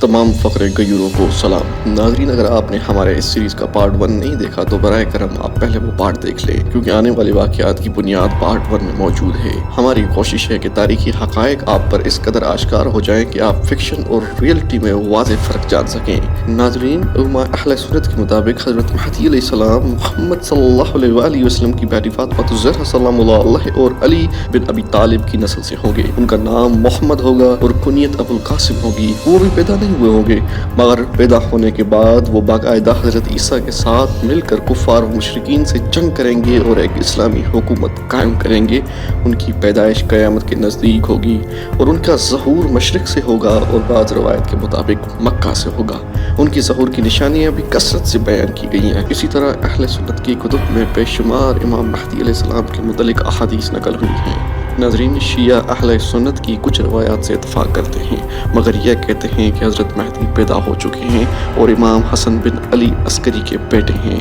تمام فقر غیوروں کو سلام ناظرین، اگر آپ نے ہمارے اس سیریز کا پارٹ 1 نہیں دیکھا تو برائے کرم آپ پہلے وہ پارٹ دیکھ لیں، کیونکہ آنے والے واقعات کی بنیاد پارٹ 1 میں موجود ہے۔ ہماری کوشش ہے کہ تاریخی حقائق آپ پر اس قدر آشکار ہو جائیں کہ آپ فکشن اور ریئلٹی میں واضح فرق جان سکیں۔ ناظرین، علماء اہل سنت کے مطابق حضرت مہدی علیہ السلام محمد صلی اللہ علیہ وآلہ وسلم کی بیٹی فاطمہ الزہرا سلام اللہ علیہ اور علی بن ابی طالب کی نسل سے ہوں گے۔ ان کا نام محمد ہوگا اور کنیت ابو القاسم ہوگی۔ وہ بھی پیدا نہیں ہوئے ہوں گے، مگر پیدا ہونے کے بعد وہ باقاعدہ حضرت عیسیٰ کے ساتھ مل کر کفار و مشرکین سے جنگ کریں گے اور ایک اسلامی حکومت قائم کریں گے۔ ان کی پیدائش قیامت کے نزدیک ہوگی اور ان کا ظہور مشرق سے ہوگا اور بعض روایت کے مطابق مکہ سے ہوگا۔ ان کی ظہور کی نشانیاں بھی کثرت سے بیان کی گئی ہیں۔ اسی طرح اہل سنت کی کتب میں بے شمار امام مہدی علیہ السلام کے متعلق احادیث نقل ہوئی ہیں۔ ناظرین، شیعہ اہل سنت کی کچھ روایات سے اتفاق کرتے ہیں، مگر یہ کہتے ہیں کہ حضرت مہدی پیدا ہو چکے ہیں اور امام حسن بن علی عسکری کے بیٹے ہیں،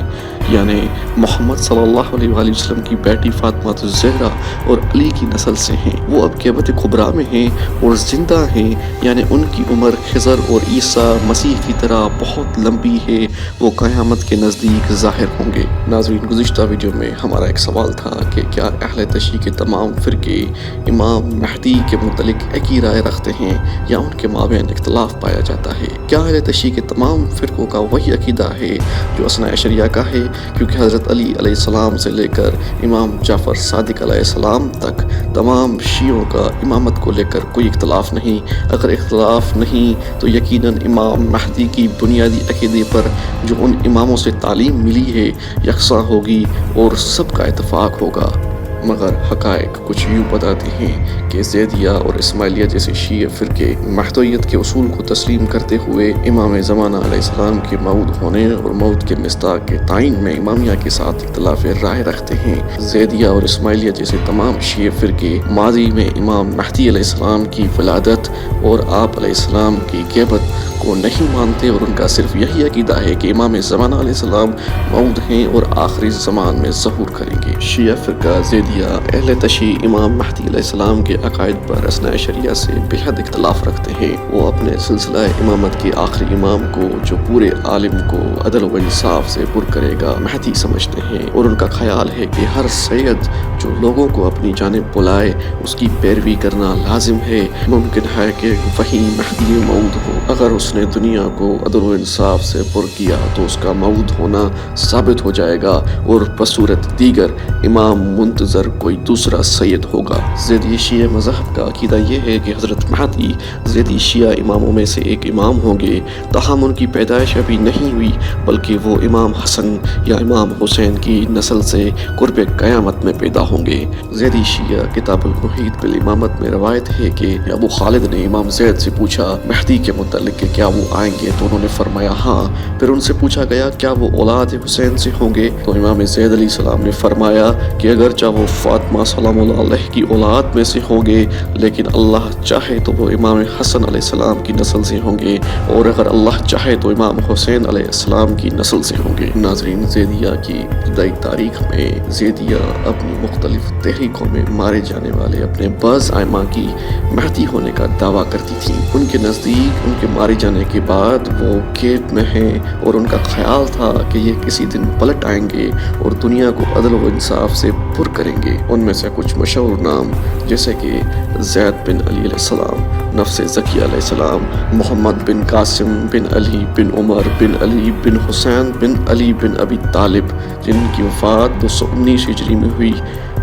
یعنی محمد صلی اللہ علیہ وآلہ وسلم کی بیٹی فاطمہ الزہرا اور علی کی نسل سے ہیں۔ وہ اب کعبۃ کبریٰ میں ہیں اور زندہ ہیں، یعنی ان کی عمر خضر اور عیسیٰ مسیح کی طرح بہت لمبی ہے۔ وہ قیامت کے نزدیک ظاہر ہوں گے۔ ناظرین، گزشتہ ویڈیو میں ہمارا ایک سوال تھا کہ کیا اہل تشیع کے تمام فرقے امام مہدی کے متعلق ایک ہی رائے رکھتے ہیں یا ان کے مابین اختلاف پایا جاتا ہے؟ کیا اہل تشیع کے تمام فرقوں کا وہی عقیدہ ہے جو اثنا عشریہ کا ہے؟ کیونکہ حضرت علی علیہ السلام سے لے کر امام جعفر صادق علیہ السلام تک تمام شیعوں کا امامت کو لے کر کوئی اختلاف نہیں۔ اگر اختلاف نہیں تو یقیناً امام مہدی کی بنیادی عقیدے پر جو ان اماموں سے تعلیم ملی ہے یکساں ہوگی اور سب کا اتفاق ہوگا۔ مگر حقائق کچھ یوں بتاتے ہیں کہ زیدیہ اور اسماعیلیہ جیسے شیعہ فرقے مہدویت کے اصول کو تسلیم کرتے ہوئے امام زمانہ علیہ السلام کے موعود ہونے اور موت کے مصداق کے تعین میں امامیہ کے ساتھ اختلاف رائے رکھتے ہیں۔ زیدیہ اور اسماعیلیہ جیسے تمام شیعہ فرقے ماضی میں امام مہدی علیہ السلام کی ولادت اور آپ علیہ السلام کی غیبت کو نہیں مانتے اور ان کا صرف یہی عقیدہ ہے کہ امام زمانہ علیہ السلام موعود ہیں اور آخری زمان میں ظہور کریں گے۔ شیعہ فرقہ زیدیہ اہل تشیع امام مہدی علیہ السلام کے عقائد پر اثنا عشریہ سے بہت اختلاف رکھتے ہیں۔ وہ اپنے سلسلہ امامت کے آخری امام کو جو پورے عالم کو عدل و انصاف سے پر کرے گا مہدی سمجھتے ہیں، اور ان کا خیال ہے کہ ہر سید جو لوگوں کو اپنی جانب بلائے اس کی پیروی کرنا لازم ہے۔ ممکن ہے کہ وہی مہدی موعود ہو۔ اگر اس نے دنیا کو عدل و انصاف سے پر کیا تو اس کا موعود ہونا ثابت ہو جائے گا اور بصورت دیگر امام منتظر کوئی دوسرا سید ہوگا۔ زیدی شیعہ مذہب کا عقیدہ یہ ہے کہ حضرت مہدی زیدی شیعہ اماموں میں سے ایک امام ہوں گے، تاہم ان کی پیدائش ابھی نہیں ہوئی، بلکہ وہ امام حسن یا امام حسین کی نسل سے قرب قیامت میں پیدا ہوں گے۔ زیدی شیعہ کتاب المحیط بالامامت میں روایت ہے کہ ابو خالد نے امام زید سے پوچھا مہدی کے متعلق کہ کیا وہ آئیں گے، تو انہوں نے فرمایا ہاں۔ پھر ان سے پوچھا گیا کیا وہ اولاد حسین سے ہوں گے، تو امام زید علیہ السلام نے فرمایا کہ اگرچہ وہ فاطمہ سلام اللہ علیہ کی اولاد میں سے ہوں گے، لیکن اللہ چاہے تو وہ امام حسن علیہ السلام کی نسل سے ہوں گے، اور اگر اللہ چاہے تو امام حسین علیہ السلام کی نسل سے ہوں گے۔ ناظرین، زیدیہ کی ابتدائی تاریخ میں زیدیہ اپنی مختلف تحریکوں میں مارے جانے والے اپنے بعض ائمہ کی مہدی ہونے کا دعویٰ کرتی تھیں۔ ان کے نزدیک ان کے مارے جانے کے بعد وہ غیب میں ہیں اور ان کا خیال تھا کہ یہ کسی دن پلٹ آئیں گے اور دنیا کو عدل و انصاف سے پر کریں گے۔ ان میں سے کچھ مشہور نام جیسے کہ زید بن علی علیہ السلام، نفس زکیہ علیہ السلام، محمد بن قاسم بن علی بن عمر بن علی بن حسین بن علی بن ابی طالب جن کی وفات 219 ہجری میں ہوئی،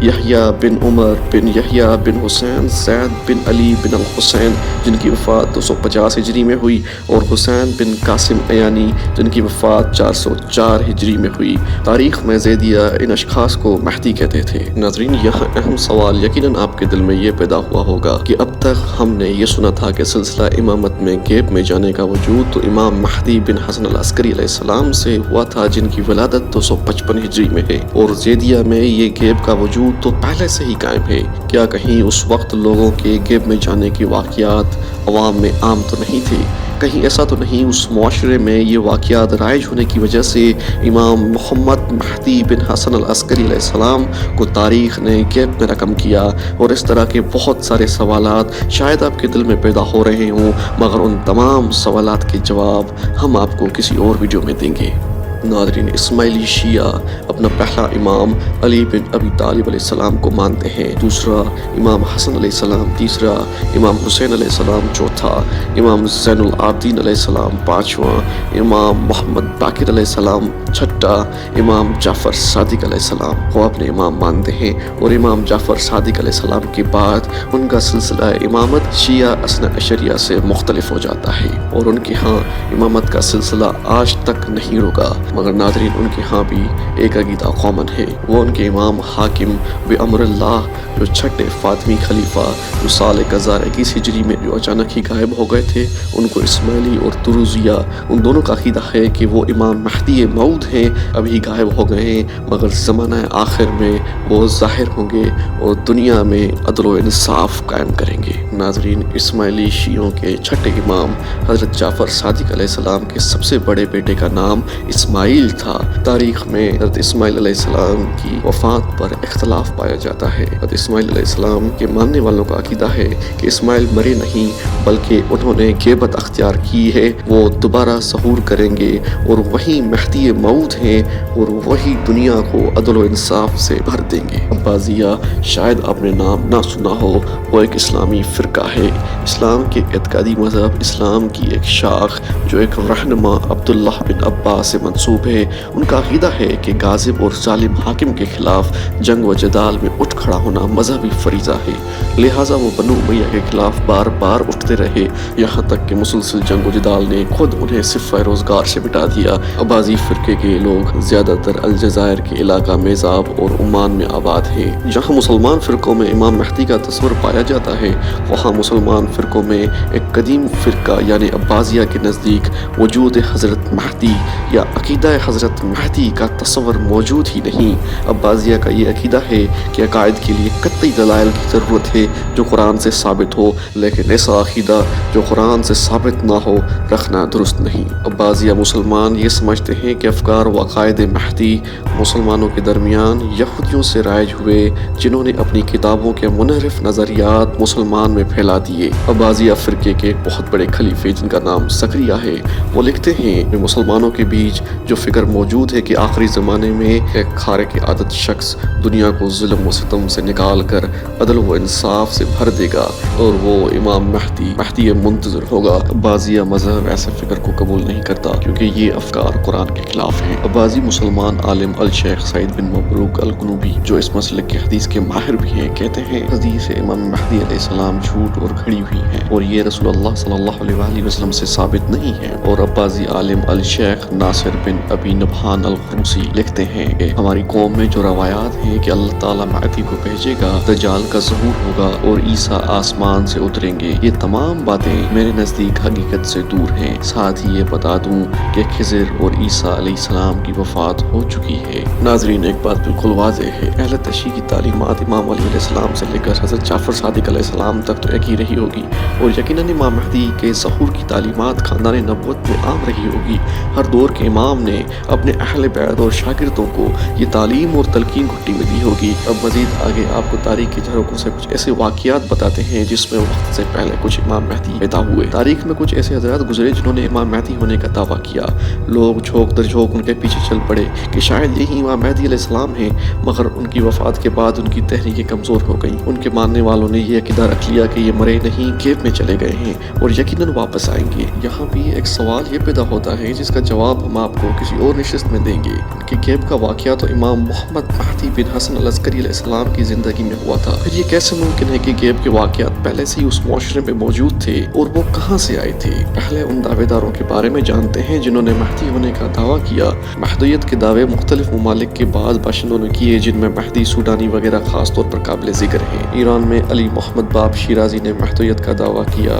یحییٰ بن عمر بن یحییٰ بن حسین، زید بن علی بن الحسین جن کی وفات 250 ہجری میں ہوئی، اور حسین بن قاسم عیانی جن کی وفات 404 ہجری میں ہوئی۔ تاریخ میں زیدیہ ان اشخاص کو مہدی کہتے تھے۔ ناظرین، یہاں اہم سوال یقیناً آپ کے دل میں یہ پیدا ہوا ہوگا کہ اب تک ہم نے یہ سنا تھا کہ سلسلہ امامت میں غیب میں جانے کا وجود تو امام مہدی بن حسن العسکری علیہ السلام سے ہوا تھا جن کی ولادت 255 ہجری میں ہے، اور زیدیہ میں یہ غیب کا وجود تو پہلے سے ہی قائم ہے۔ کیا کہیں اس وقت لوگوں کے غیب میں جانے کے واقعات عوام میں عام تو نہیں تھے؟ कहीं ऐसा तो नहीं उस मुआशरे में ये वाक़यात राइज होने की वजह से इमाम मोहम्मद महदी बिन हसन अल अस्करी अलैहिस्सलाम को तारीख़ ने गैब में रकम किया। और इस तरह के बहुत सारे सवालात शायद आपके दिल में पैदा हो रहे हों, मगर उन तमाम सवालात के जवाब हम आपको किसी और वीडियो में देंगे। नाज़रीन, इस्माइली शिया अपना पहला इमाम अली बिन अबी तालिब अलैहिस्सलाम को मानते हैं, दूसरा इमाम हसन अलैहिस्सलाम, तीसरा इमाम हुसैन अलैहिस्सलाम, चौथा इमाम ज़ैनुल आबिदीन अलैहिस्सलाम, पाँचवा इमाम मोहम्मद बाकिर अलैहिस्सलाम, छठा इमाम जाफ़र सादिक अलैहिस्सलाम को अपने इमाम मानते हैं। और इमाम जाफ़र सादिक अलैहिस्सलाम के बाद उनका सिलसिला इमामत शिया असना अशरिया से मुख्तलिफ हो जाता है और उनके यहाँ इमामत का सिलसिला आज तक नहीं रुका। मगर नाज़रीन, उनके यहाँ भी एक अकीदा कॉमन है, वो उनके इमाम हाकिम बिअम्रिल्लाह जो छठे फातिमी खलीफा जो साल 1021 हिजरी में जो अचानक ही गायब हो गए थे, उनको इस्माइली और तुरुजिया उन दोनों का अकीदा है कि वो इमाम महदी मऊद हैं, अभी गायब हो गए हैं, मगर ज़माना आखिर में वो ज़ाहिर होंगे और दुनिया में अदल व इंसाफ कायम करेंगे। नाज़रीन, इस्माइली शियों के छठे इमाम हज़रत जाफ़र सादिक अलैहिस्सलाम के सबसे बड़े बेटे का नाम इस्माइल था। तारीख़ में हज़रत इस्माइल अलैहिस्सलाम की वफ़ात पर इख्तलाफ पाया जाता है। हज़रत इस्माइल अलैहिस्सलाम के मानने वालों का अकीदा है कि इस्माइल मरे नहीं, बल्कि उन्होंने ग़ैबत अख्तियार की है, वो दोबारा ज़हूर करेंगे और वही महदी मऊद हैं और वही दुनिया को अदल व इंसाफ से भर देंगे। अब्बासिया शायद आपने नाम ना सुना हो, वो एक इस्लामी फ़िरका है। इस्लाम के एतकादी मज़हब इस्लाम की एक शाख जो एक रहनुमा अब्दुल्लाह बिन अब्बास से मंसूब है। उनका अक़ीदा है कि गाज़िब और ज़ालिम हाकिम के ख़िलाफ़ जंग व जदाल में उठ खड़ा होना मजहबी फरीज़ा है, लिहाजा वो बनु उमैया के ख़िलाफ़ बार बार उठते रहे, यहाँ तक कि मुसलसल जंग व जदाल ने खुद उन्हें सिफ़ा रोज़गार से मिटा दिया। अब्बासी फ़िरके के लोग ज़्यादातर अलजायर के इलाका मेज़ाब और ओमान में आबाद है। जहाँ मुसलमान फ़िरकों में इमाम महदी का तस्वर पाया जाता है, वहाँ मुसलमान फ़िरकों में एक कदीम फ़िरका यानी अब्बासिया के नज़दीक वजूद हज़रत महदी या अक़ीदा हज़रत महदी का तस्वर मौजूद ही नहीं। अब्बासिया का ये अक़ीदा है कि अक़ायद के लिए कतई दलाइल की ज़रूरत है जो कुरान से साबित हो, लेकिन ऐसा अक़ीदा जो कुरान से साबित ना हो रखना दुरुस्त नहीं। अब्बासिया मुसलमान ये समझते हैं कि अफ़कार व अक़ायद महदी मुसलमानों के दरमियान यहूदियों से राइज हुए, जिन्होंने अपनी किताबों के मुनहरिफ नज़रियात मुसलमान में फैला दिए। अब्बासिया फ़िरके के बहुत बड़े खलीफे जिनका नाम ज़करिया है, वो लिखते हैं कि मुसलमानों के बीच जो फ़िक्र मौजूद है कि आखिरी ज़माने में एक खारिक आदत शख्स दुनिया को ज़ुल्म व सितम से निकाल कर अदल व इंसाफ से भर देगा और वो इमाम महदी मुंतज़िर होगा। अब्बासिया मज़हब ऐसे फ़िक्र को कबूल नहीं करता क्योंकि ये अफ़कार कुरान के ख़िलाफ़ हैं। अब्बासी मुसलमान आलिम अल शेख सईद बिन मबरूक अल कुनूबी जो इस मसले के हदीस के माहिर भी हैं, कहते हैं हदीस इमाम महदी अलैहिस्सलाम झूठ और घड़ी हुई है और ये रसूलुल्लाह सल्लल्लाहु अलैहि वसल्लम से साबित नहीं है। और अब्बासी आलिम अल शेख नासिर बिन अबी नबहान अल खुरसी लिखते हैं कि हमारी कौम में जो रवायात हैं कि अल्लाह ताला महदी को भेजेगा, दज्जाल का ज़हूर होगा और ईसा आसमान से उतरेंगे, ये तमाम बातें मेरे नज़दीक हकीकत से दूर हैं। साथ ही ये बता दूं कि खिज़र और ईसा अलैहिस्सलाम की वफ़ात हो चुकी है। नाज़रीन, एक बात बिल्कुल वाज़ेह है, अहले तशय्युअ की तालीमात इमाम अली अलैहिस्सलाम से लेकर हज़रत जाफ़र सादिक अलैहिस्सलाम तक तो एक ही रही होगी और यकीनन इमाम महदी के ज़हूर की तालीमात ख़ानदान नबुव्वत में आम रही होगी। हर दौर के इमाम ने अपने अहले बैत और शागिर्दों को ये तालीम और तलकीन घुट्टी में दी होगी। अब मज़ीद आगे आपको तारीख़ की झरोकों से कुछ ऐसे वाक़यात बताते हैं जिसमें वक्त से पहले कुछ इमाम महदी पैदा हुए। तारीख़ में कुछ ऐसे हज़रात गुजरे जिन्होंने इमाम महदी होने का दावा किया। लोग झोंक दर झोंक उनके पीछे चल पड़े कि शायद यही इमाम महदी अलैहिस्सलाम हैं, मगर उनकी वफ़ात के बाद उनकी तहरीकें कमज़ोर हो गईं। उनके मानने वालों ने यह अक़ीदा रख लिया कि ये मरे नहीं, गैब में चले गए हैं और यकीनन वापस आएंगे। यहाँ भी एक सवाल ये पैदा होता है जिसका जवाब हम आपको किसी और नशिस्त में देंगे। उनके गैब का वाक़या तो इमाम मोहम्मद महदी बिन हसन अल अस्करी अलैहिस्सलाम की ज़िंदगी में हुआ था, फिर ये कैसे मुमकिन है कि गैब के वाक़यात पहले से ही उस मुआशरे में मौजूद थे और वो कहाँ से आए थे? पहले उन दावेदारों के बारे में जानते हैं जिन्होंने महदी होने का दावा किया। महदियत के दावे मुख्तलिफ ममालिक के बाद बाशिंदों ने किए, जिनमें महदी सूडानी वगैरह खास तौर पर काबिल ज़िक्र हैं। ईरान में अली मोहम्मद बाब शिराजी ने महदियत का दावा किया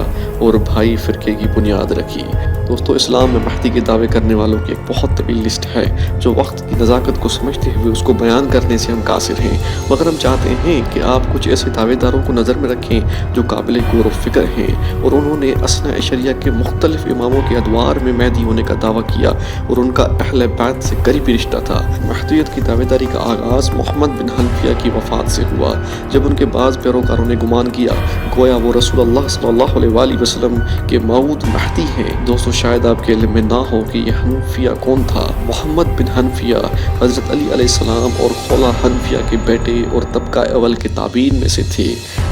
और भाई फ़िरके की बुनियाद रखी। दोस्तों इस्लाम में महदी के दावे करने वालों की एक बहुत तवील लिस्ट है जो वक्त की नज़ाकत को समझते हुए उसको बयान करने से हम कासिर हैं, मगर हम चाहते हैं कि आप कुछ ऐसे दावेदारों को नज़र में रखें जो काबिल गौर फिक्र हैं और उन्होंने असना अशरिया के मुख्तलिफ इमामों के अदवार में महदी होने का दावा किया और उनका अहले बैत से करीबी रिश्ता था। महदियत की दावेदारी का आगाज़ मोहम्मद बिन हनफिया की वफ़ात से हुआ, जब उनके बाज़ पैरोकारों ने गुमान किया गोया वो रसूलुल्लाह सल्लल्लाहु अलैहि वसल्लम के मऊद महदी हैं। दोस्तों शायद आपके इल्म में ना हो कि यह हनफिया कौन था। मोहम्मद बिन हनफिया हज़रत अली अलैहिस्सलाम और खौला हनफिया के बेटे और तबका अवल के ताबीन में से थे।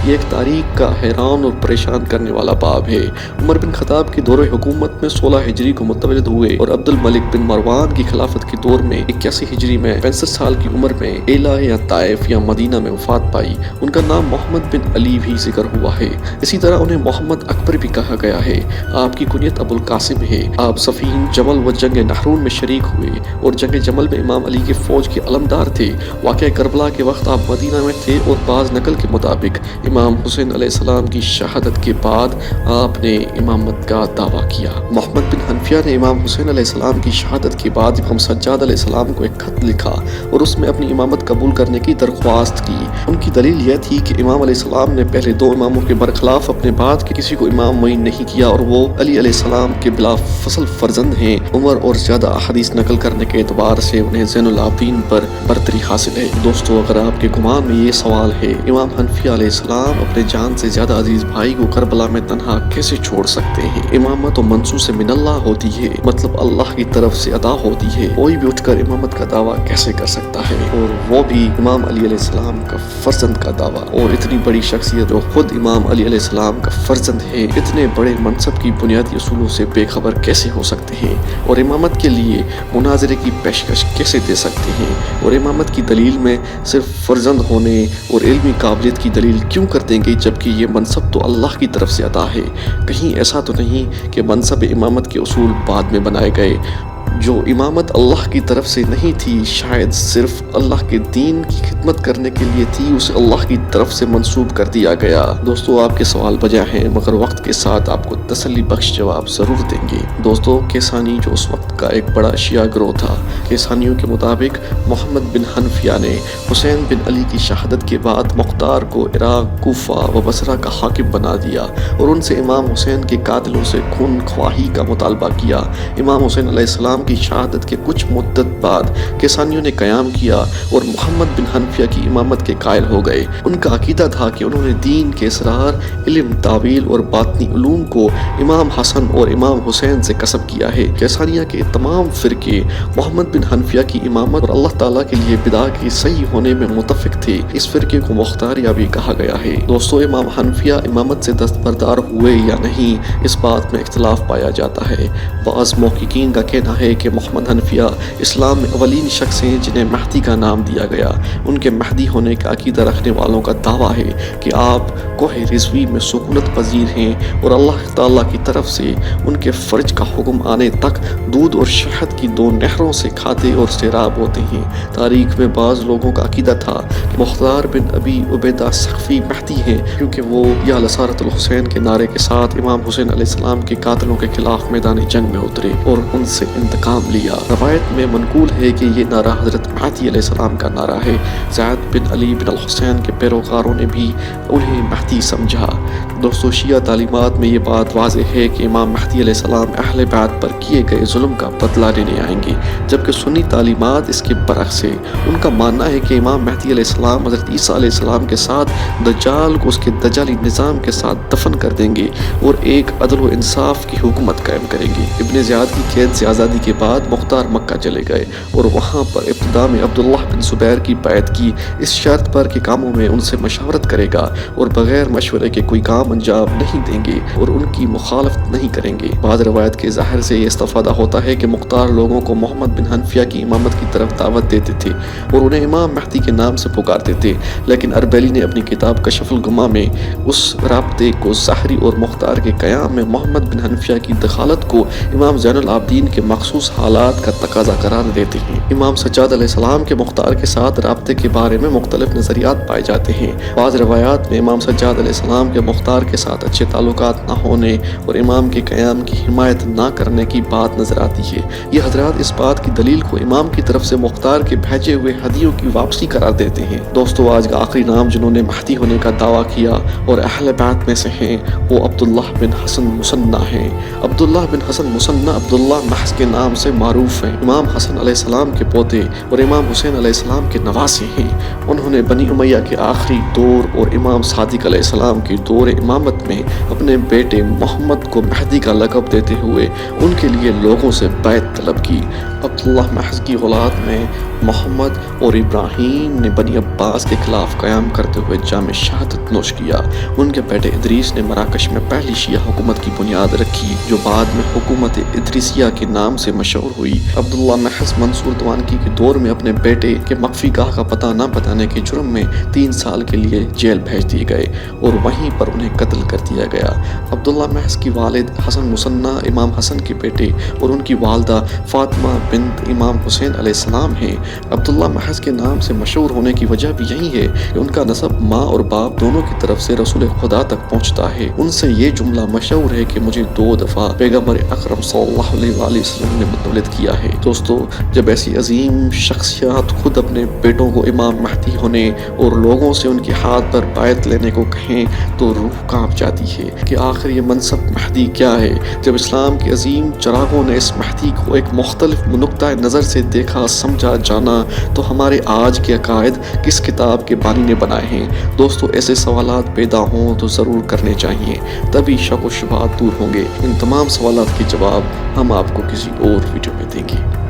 ये एक तारीख का हैरान और परेशान करने वाला बाब है। उमर बिन खताब के दौर हुकूमत में 16 हिजरी को मुतवल्लिद हुए और अब्दुल मलिक बिन मरवान की खिलाफत के दौर में 81 हिजरी में 65 साल की उम्र में एला या ताइफ या मदीना में वफात पाई। उनका नाम मोहम्मद बिन अली भी जिक्र हुआ है। इसी तरह उन्हें मोहम्मद अकबर भी कहा गया है। आपकी कुनियत अबुल कासिम है। आप सफ़ीन जमल व जंग नहरून में शरीक हुए और जंग जमल में इमाम अली के फौज के अलमदार थे। वाक़या करबला के वक्त आप मदीना में थे और बाज़ नकल के मुताबिक इमाम हुसैन अलैहिस्सलाम की शहादत के बाद आपने इमामत का दावा किया। मोहम्मद बिन हनफिया ने इमाम हुसैन अलैहिस्सलाम की शहादत के बाद इमाम सज्जाद अलैहिस्सलाम को एक खत लिखा और उसमें अपनी इमामत कबूल करने की दरख्वास्त की। उनकी दलील यह थी कि इमाम अलैहिस्सलाम ने पहले 2 इमामों के बरखिलाफ अपने बाद के किसी को इमाम मुय्यन नहीं किया और वो अली अलैहिस्सलाम के बिला फसल फर्जंद हैं। उमर और ज़्यादा अहादीस नकल करने के एतबार से उन्हें ज़ैनुल आबिदीन पर बरतरी हासिल है। दोस्तों अगर आपके गुमान में ये सवाल है इमाम हनफिया अलैहिस्सलाम अपने जान से ज़्यादा अजीज़ भाई को करबला में तन्हा कैसे छोड़ सकते हैं। इमामत तो मंसूब से मिनल्लाह होती है, मतलब अल्लाह की तरफ से अदा होती है। कोई भी उठकर इमामत का दावा कैसे कर सकता है, और वो भी इमाम अली अलैहिस्सलाम का फर्जंद का दावा। और इतनी बड़ी शख्सियत जो खुद इमाम अली अलैहिस्सलाम का फर्जंद है इतने बड़े मनसब की बुनियादी उसूलों से बेखबर कैसे हो सकते हैं और इमामत के लिए मुनाजरे की पेशकश कैसे दे सकते हैं और इमामत की दलील में सिर्फ फर्जंद होने और इल्मी काबिलियत की दलील क्यों कर देंगे, जबकि ये मनसब तो अल्लाह की तरफ से अता है। कहीं ऐसा तो नहीं कि मनसब इमामत के उसूल बाद में बनाए गए। जो इमामत अल्लाह की तरफ से नहीं थी, शायद सिर्फ अल्लाह के दीन की खिदमत करने के लिए थी, उसे अल्लाह की तरफ से मंसूब कर दिया गया। दोस्तों आपके सवाल बजा हैं, मगर वक्त के साथ आपको तसल्ली बख्श जवाब ज़रूर देंगे। दोस्तों केसानी जो उस वक्त का एक बड़ा शिया ग्रोह था, केसानियों के मुताबिक मोहम्मद बिन हनफिया ने हुसैन बिन अली की शहादत के बाद मुख्तार को इराक, कूफा व बसरा का हाकिम बना दिया और उनसे इमाम हुसैन के कातिलों से खून ख्वाही का मुतालबा किया। इमाम हुसैन अलैहिस्सलाम की शहादत के कुछ मुद्दत बाद केसानियों ने क़याम किया और मोहम्मद बिन हनफिया की इमामत के कायल हो गए। उनका अकीदा था कि उन्होंने दीन के इसरार, इल्म, तावील और बातनी उलूम को इमाम हसन और इमाम हुसैन से कसब किया है। केसानिया के तमाम फ़िरके मोहम्मद बिन हनफिया की इमामत और अल्लाह ताला के लिए बिदा की सही होने में मुतफ़िक थे। इस फ़िरके को मुख्तारिया भी कहा गया है। दोस्तों इमाम हनफिया इमामत से दस्तबरदार हुए या नहीं, इस बात में इख्तिलाफ पाया जाता है। बाज़ मुहक़्क़ीन का कहना है कि मोहम्मद हनफिया इस्लाम में अवलीन शख्स हैं जिन्हें महदी का नाम दिया गया। उनके महदी होने का अकीदा रखने वालों का दावा है कि आप कोहे रिज़वी में सुकूनत पजीर हैं और अल्लाह ताला की तरफ से उनके फ़र्ज का हुक्म आने तक दूध और शहद की 2 नहरों से खाते और सैराब होते हैं। तारीख में बाज़ लोगों का अकीदा था कि मुख्तार बिन अबी उबैदा सख्फी महदी हैं, क्योंकि वो या लसारतुल हुसैन के नारे के साथ इमाम हुसैन अलैहिस्सलाम के कातिलों के खिलाफ मैदान जंग में उतरे और उनसे इंतकाम लिया। रवायत में मनकूल है कि ये नारा हज़रत महदी अलैहिस्सलाम का नारा है। ज़ैद बिन अली बिन अल हुसैन के पैरोकारों ने भी उन्हें महदी समझा। दोस्तों शिया तालीमात में ये बात वाज़ेह है कि इमाम महदी अलैहिस्सलाम अहले बैत पर किए गए जुल्म का बदला लेने आएंगे, जबकि सुन्नी तालीमात इसके बरक्स है। उनका मानना है कि इमाम महदी अलैहिस्सलाम हज़रत ईसा अलैहिस्सलाम के साथ दज्जाल को उसके दज्जाली निज़ाम के साथ दफन कर देंगे और एक अदल व इंसाफ की हुकूमत कायम करेंगे। इब्न ज़ियाद की कैद से आज़ादी के बाद मुख्तार मक्का चले गए और वहाँ पर इब्तिदा में अब्दुल्लाह बिन ज़ुबैर की बैत की, इस शर्त पर कि कामों में उनसे मशावरत करेगा और बग़ैर मशवरे के कोई काम अंजाम नहीं देंगे और उनकी मुखालफत नहीं करेंगे। बाद रवायत के ज़ाहिर से ये इस्तफ़ादा होता है कि मुख्तार लोगों को मोहम्मद बिन हनफिया की इमामत की तरफ दावत देते थे और उन्हें इमाम महदी के नाम से पुकारते थे, लेकिन अरबैली ने अपनी किताब कशफुल गुमा में उस राब्ते को ज़ाहरी और मुख्तार के क़याम में मोहम्मद बिन हनफिया की दखालत को इमाम ज़ैनुल आबिदीन के मक़सूद मखसूस हालात का तकाजा करार देते हैं। इमाम सज्जाद अलैहिस्सलाम के मुख्तार के साथ राब्ते के बारे में मुख्तलिफ नज़रियात पाए जाते हैं। बाज़ रवायात में इमाम सज्जाद अलैहिस्सलाम के मुख्तार के साथ अच्छे ताल्लुकात न होने और इमाम के क़याम की हिमायत न करने की बात नज़र आती है। ये हज़रात इस बात की दलील को इमाम की तरफ से मुख्तार के भेजे हुए हदियों की वापसी करार देते हैं। दोस्तों, आज का आखिरी नाम जिन्होंने महदी होने का दावा किया और अहले बैत में से हैं, वो अब्दुल्ला बिन हसन मुसन्ना हैं। अब्दुल्ला बिन हसन मुसन्ना अब्दुल्ला महज के नाम से मारूफ हैं। इमाम हसन अलैहिस्सलाम के पोते और इमाम हुसैन अलैहिस्सलाम के नवासे हैं। उन्होंने बनी उमैया के आखिरी दौर और इमाम सादिक अलैहिस्सलाम की दौर इमामत में अपने बेटे मोहम्मद को महदी का लक़ब देते हुए उनके लिए लोगों से बैत तलब की। अब्दुल्ला महज की औलाद में मोहम्मद और इब्राहीम ने बनी अब्बास के खिलाफ क़याम करते हुए जाम शहादत नोश किया। उनके बेटे इदरीस ने मराकश में पहली शिया हुकूमत की बुनियाद रखी, जो बाद में हुकूमत इदरीसिया के नाम से मशहूर हुई। अब्दुल्ला महज मंसूर दवानगी के दौर में अपने बेटे के मख्फी गाह का पता न बताने के जुर्म में 3 साल के लिए जेल भेज दिए गए और वहीं पर उन्हें कत्ल कर दिया गया। अब्दुल्ला महज की वालिद हसन मुसन्ना इमाम हसन के बेटे और उनकी वालदा फातिमा बिन्त इमाम हुसैन अलैहिस्सलाम हैं। अब्दुल्ला महज के नाम से मशहूर होने की वजह भी यही है कि उनका नसब माँ और बाप दोनों की तरफ से रसूल खुदा तक पहुँचता है। उनसे ये जुमला मशहूर है कि मुझे 2 दफ़ा पैगम्बर अकरम सल्लल्लाहु अलैहि वसल्लम ने मुतवल्लिद किया है। दोस्तों, जब ऐसी अजीम शख्सियत खुद अपने बेटों को इमाम महदी होने और लोगों से उनके हाथ पर बैत लेने को कहें तो रूह कांप जाती है कि आखिर ये मनसब महदी क्या है। जब इस्लाम के अजीम चरागों ने इस महदी को एक मुख्तलिफ नुक्ता नज़र से देखा, समझा, जाना, तो हमारे आज के अकायद किस किताब के बानी ने बनाए हैं। दोस्तों, ऐसे सवालात पैदा हों तो ज़रूर करने चाहिए, तभी शक व शुबहात दूर होंगे। इन तमाम सवालात के जवाब हम आपको किसी और वीडियो में देंगे।